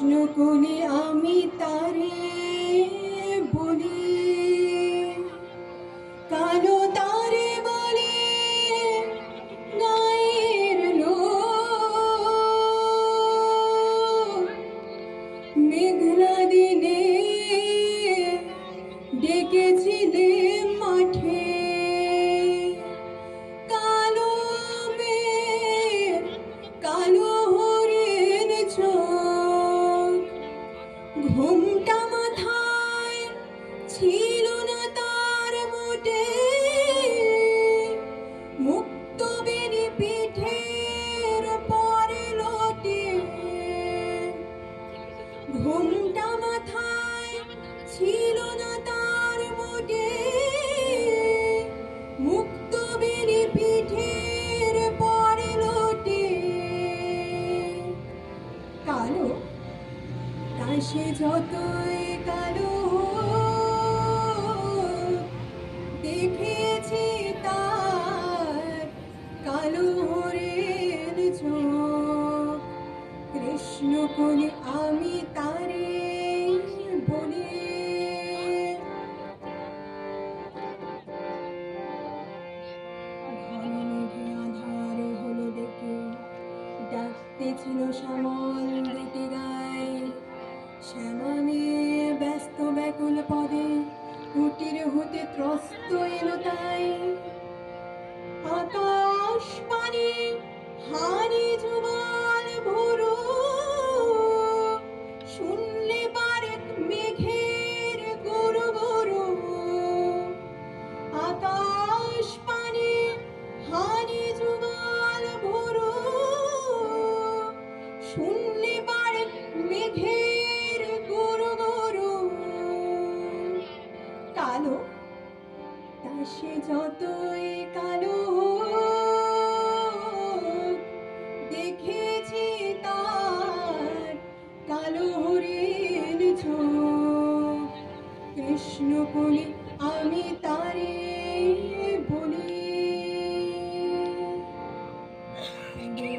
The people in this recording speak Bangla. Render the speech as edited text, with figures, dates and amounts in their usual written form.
কৃষ্ণকুলে আমি তারে বলি, কালো তারে বলে গায়ের লোক। মেঘলা দিনে ডেকেছিলে মাঠে, কালো মেঘ কালো হরিণ চোখ। ঘুমটা মাথায় ছিল না তার মোটে, মুক্ত বেরি পিঠের পরে লোটে। ঘুমটা মাথায় ছিল না তার মোটে, মুক্ত বেরি পিঠের পরে লোটে। কালো তা সে যতই কালো দেখেছি তার কালো হরিণ চোখ। কৃষ্ণকুলে আমি তারে বলি। ঘন মেঘে আধার হলো ডেকে, ডাকতেছিল শ্যামল দুটি গায়ে। শ্যামা মেয়ে ব্যস্ত ব্যাকুল পদে, কুটির হতে ত্রস্ত এলো তাই। আকাশ পানে হারি যুগল ভোরো, শুনলে পারেক মেঘের গুরু গুরু। আকাশ পানে হারি যুগল ভোরো, শুনলে পারেক মেঘের গুরু গুরু। কালো তা সে যতই কালো দেখেছি তার কালো হরিণ চোখ। কৃষ্ণকুলে আমি তারে